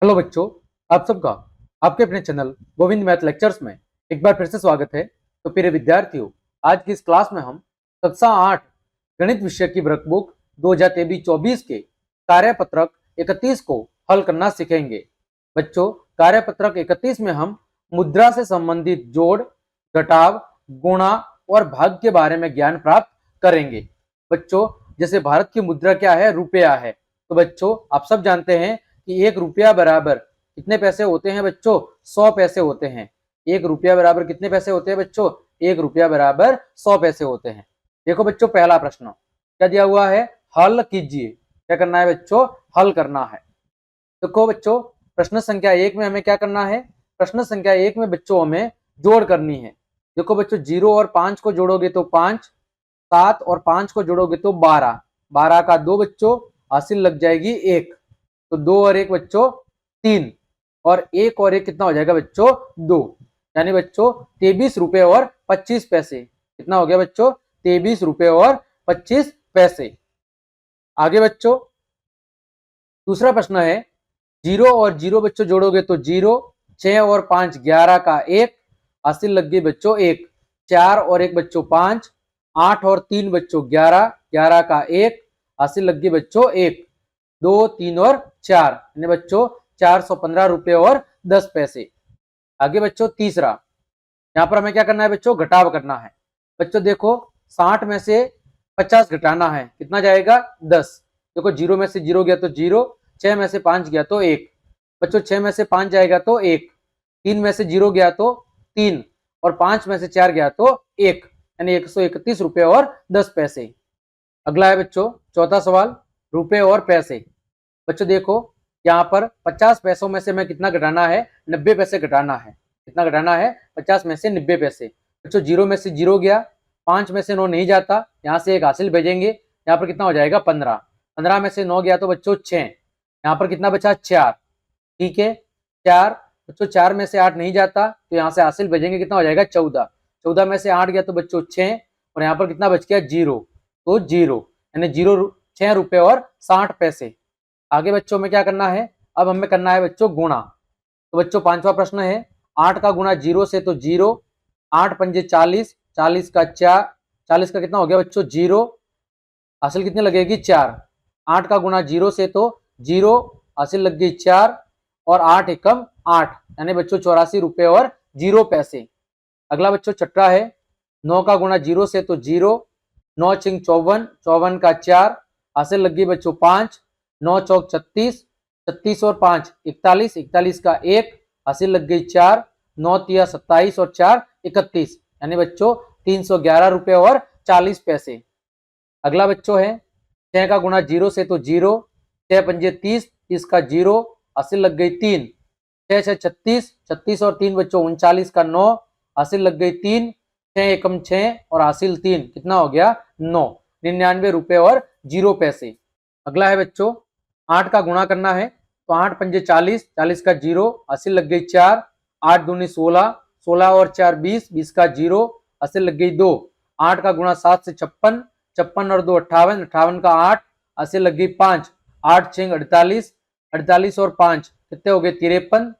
Hello बच्चों, आप सबका आपके अपने चैनल गोविंद मैथ लेक्चर्स में एक बार फिर से स्वागत है। तो प्रिय विद्यार्थियों, आज की इस क्लास में हम कक्षा 8 गणित विषय की वर्कबुक 2023-24 के कार्यपत्रक 31 को हल करना सीखेंगे। बच्चों, कार्यपत्रक 31 में हम मुद्रा से संबंधित जोड़, घटाव, गुणा और भाग के बारे में ज्ञान प्राप्त करेंगे। बच्चों, जैसे भारत की मुद्रा क्या है? रुपया है। तो बच्चों, आप सब जानते हैं कि 1 रुपया बराबर कितने पैसे होते हैं बच्चों? 100 पैसे होते हैं। 1 रुपया बराबर कितने पैसे होते हैं बच्चों? 1 रुपया बराबर 100 पैसे होते हैं। देखो बच्चों, पहला प्रश्न क्या दिया हुआ है? हल कीजिए। क्या करना है बच्चों? हल करना है। देखो बच्चों, प्रश्न संख्या 1 में हमें क्या करना है? प्रश्न संख्या 1 में बच्चों हमें जोड़ करनी है। देखो बच्चों, 0 और 5 को जोड़ोगे तो 5, 7 और 5 को जोड़ोगे तो 12, 12 का 2 बच्चों, हासिल लग जाएगी 1। तो 2 और 1 बच्चों 3, और 1 और 1 कितना हो जाएगा बच्चों? 2। यानी बच्चों 23 रुपए और 25 पैसे। कितना हो गया बच्चों? 23 रुपए और 25 पैसे। आगे बच्चों दूसरा प्रश्न है, 0 और 0 बच्चों जोड़ोगे तो 0, 6 और 5 11 का 1, हासिल लग गई बच्चों 1। 4 और 1 बच्चों 5, 8 और 3 बच्चों 11, 11 का 1, हासिल लग गई बच्चों 1। 2, 3 और 4 यानी बच्चों 415 रुपए और 10 पैसे। आगे बच्चों तीसरा, यहाँ पर हमें क्या करना है बच्चों? घटाव करना है। बच्चों देखो, 60 में से 50 घटाना है, कितना जाएगा? 10। देखो 0 में से 0 गया तो 0, 6 में से 5 गया तो 1। बच्चों 6 में से 5 जाएगा तो 1, 3 में से 0 गया तो 3, और 5 में से 4 गया तो 1, यानी 131 रुपए और 10 पैसे। अगला है बच्चों चौथा सवाल, रुपए और पैसे। बच्चों देखो, यहाँ पर 50 पैसों में से हमें कितना घटाना है? 90 पैसे घटाना है। कितना घटाना है? 50 में से 90 पैसे। बच्चों 0 में से 0 गया, 5 में से 9 नहीं जाता, यहाँ से एक हासिल भेजेंगे, यहाँ पर कितना हो जाएगा? 15। 15 में से 9 गया तो बच्चों 6, यहाँ पर कितना बचा? 4। ठीक है, 4। बच्चों 4 में से 8 नहीं जाता, तो यहाँ से हासिल भेजेंगे, कितना हो जाएगा? 14। 14 में से 8 गया तो बच्चों 6, और यहाँ पर कितना बच गया? 0। तो 0 यानी 6 रुपए और 60 पैसे। आगे बच्चों में क्या करना है? अब हमें करना है बच्चों गुणा। तो बच्चों पांचवा प्रश्न है, 8 का गुणा 0 से तो 0, 8 पंजे 40, 40 का 4, 40 का कितना हो गया बच्चों? 0, हासिल कितनी लगेगी? 4। 8 का गुणा 0 से तो 0, हासिल लग गई 4, और 8 एकम 8, यानी बच्चों 84 रुपए और 0 पैसे। अगला बच्चों छठा है, 9 का गुणा 0 से तो 0, 9 छिंग 54, 54 का 4, हासिल लग गई बच्चों 5, 9 चौक 36, 36 और 5 41, 41 का 1, हासिल लग गई 4, 9 तिया 27 और 4 31, यानी बच्चों 311 रुपए और 40 पैसे। अगला बच्चों है, 6 का गुणा 0 से तो 0, 6 पंजे 30, 30 का 0, हासिल लग गई 3, 6 6 36, 36 और 3 बच्चों 39 का 9, हासिल लग गई 3, 6 एकम 6 और हासिल 3, कितना हो गया? 9, 99 रुपए और 0 पैसे। अगला है बच्चों 8 का गुणा करना है, तो 8 पंजे 40, 40 का 0, हासिल लग गई 4, 8 दूनी 16, 16 और 4 20, 20 का 0, हासिल लग गई 2, 8 का गुणा 7 से 56, 56 और 2 58, 58 का 8, हासिल लग गई 5, 8 छिंग 48, 48 और 5 कितने हो गए? 53,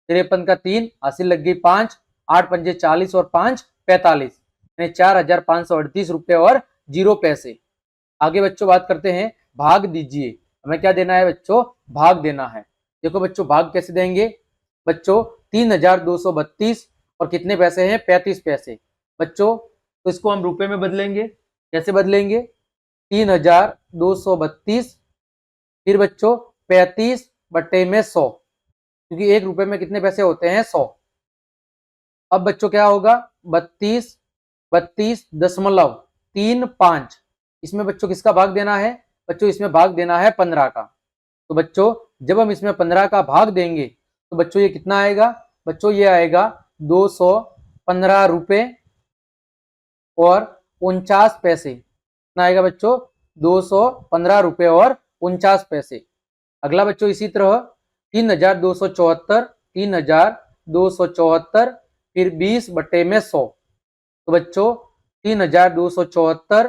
53 का 3, हासिल लग गई 5, 8 पंजे 40 और 5 45, यानी 4538 रुपए और 0 पैसे। आगे बच्चों बात करते हैं भाग दीजिए। हमें क्या देना है बच्चों? भाग देना है। देखो बच्चों, भाग कैसे देंगे? बच्चों 3232 और कितने पैसे हैं? 35 पैसे। बच्चों तो इसको हम रुपए में बदलेंगे। कैसे बदलेंगे? 3232, फिर बच्चों 35 बट्टे में 100, क्योंकि 1 रुपए में कितने पैसे होते हैं? 100। अब बच्चों क्या होगा? 32.35, इसमें बच्चों किसका भाग देना है? बच्चों इसमें भाग देना है 15 का। तो बच्चों जब हम इसमें 15 का भाग देंगे तो बच्चों ये कितना आएगा? बच्चों ये आएगा 215 रुपए और 49 पैसे। कितना आएगा बच्चों? 215 रुपए और 49 पैसे। अगला बच्चों इसी तरह 3274, 3274, फिर 20 बट्टे में 100। तो बच्चों 3274,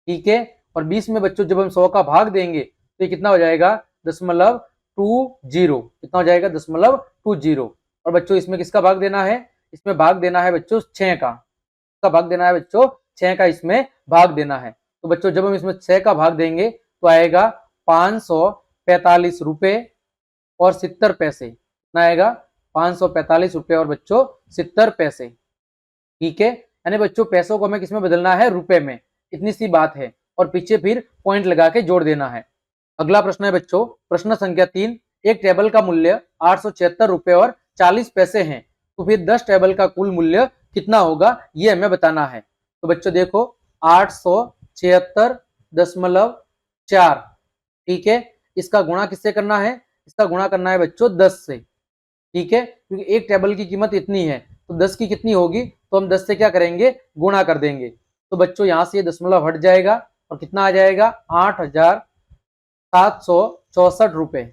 ठीक है, और 20 में बच्चों जब हम 100 का भाग देंगे तो ये कितना हो जाएगा? 0.5 20 कितना हो जाएगा 0.20। और बच्चों इसमें किसका भाग देना है, इसमें भाग देना है बच्चों 6 का, इसका भाग देना है बच्चों 6 का, इसमें भाग देना है। तो बच्चों जब हम इसमें 6 का भाग देंगे तो आएगा 545 रुपए और 70 पैसे, कितना आएगा 545 रुपए और बच्चों 70 पैसे। ठीक है, यानी बच्चों पैसों को हमें किसमें बदलना है, रुपए में, इतनी सी बात है। और पीछे फिर पॉइंट लगा के जोड़ देना है। अगला प्रश्न है बच्चों प्रश्न संख्या 3, एक टेबल का मूल्य 876 रुपए और 40 पैसे है, तो फिर 10 टेबल का कुल मूल्य कितना होगा ये हमें बताना है। तो बच्चों देखो 876.4, ठीक है, इसका गुणा किससे करना है, इसका गुणा करना है बच्चों 10 से। ठीक है, क्योंकि एक टेबल की कीमत इतनी है तो 10 की कितनी होगी, तो हम 10 से क्या करेंगे, गुणा कर देंगे। तो बच्चों यहां से ये दशमलव हट जाएगा और कितना आ जाएगा 8,764 रुपए,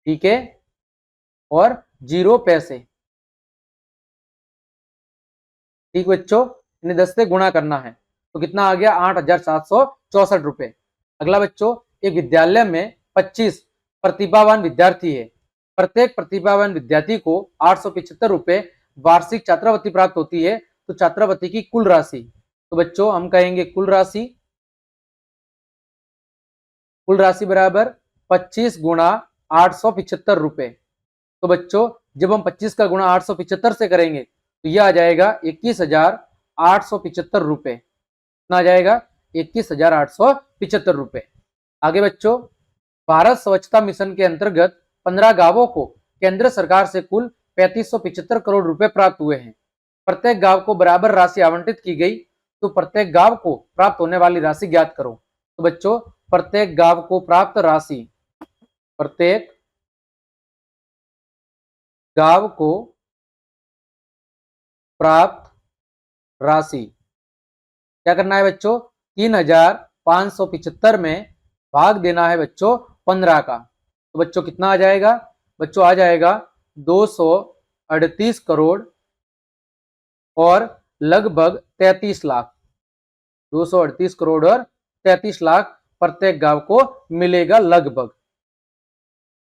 ठीक है, और 0 पैसे। ठीक बच्चों, इन्हें 10 से गुणा करना है तो कितना आ गया 8,764 रुपए। अगला बच्चों, एक विद्यालय में 25 प्रतिभावान विद्यार्थी है, प्रत्येक प्रतिभावान विद्यार्थी को 875 रुपए वार्षिक छात्रवृत्ति प्राप्त होती है, तो छात्रवृत्ति की कुल राशि, तो बच्चों हम कहेंगे कुल राशि बराबर 25 गुणा 875 रुपए। तो बच्चों जब हम 25 का गुणा 875 से करेंगे तो यह आ जाएगा 21,875 रुपए, कितना आ जाएगा 21,875 रुपए। आगे बच्चों, भारत स्वच्छता मिशन के अंतर्गत 15 गांवों को केंद्र सरकार से कुल 3575 करोड़ रुपए प्राप्त हुए हैं। प्रत्येक गांव को बराबर राशि आवंटित की गई, तो प्रत्येक गांव को प्राप्त होने वाली राशि ज्ञात करो। तो बच्चों प्रत्येक गांव को प्राप्त राशि, प्रत्येक गांव को प्राप्त राशि क्या करना है बच्चों, 3,575 में भाग देना है बच्चों 15 का। तो बच्चों कितना आ जाएगा, बच्चों आ जाएगा 238 करोड़ और लगभग 33 लाख, 238 करोड़ और 33 लाख प्रत्येक गांव को मिलेगा लगभग।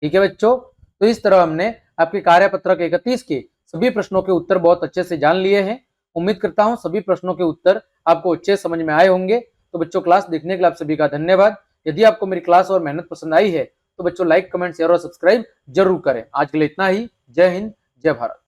ठीक है बच्चों, तो इस तरह हमने आपके कार्यपत्रक 31 के सभी प्रश्नों के उत्तर बहुत अच्छे से जान लिए हैं। उम्मीद करता हूं सभी प्रश्नों के उत्तर आपको अच्छे समझ में आए होंगे। तो बच्चों क्लास देखने के लिए आप सभी का धन्यवाद। यदि आपको मेरी क्लास और मेहनत पसंद आई है तो बच्चों लाइक, कमेंट, शेयर और सब्सक्राइब जरूर करें। आज के लिए इतना ही। जय हिंद, जय भारत।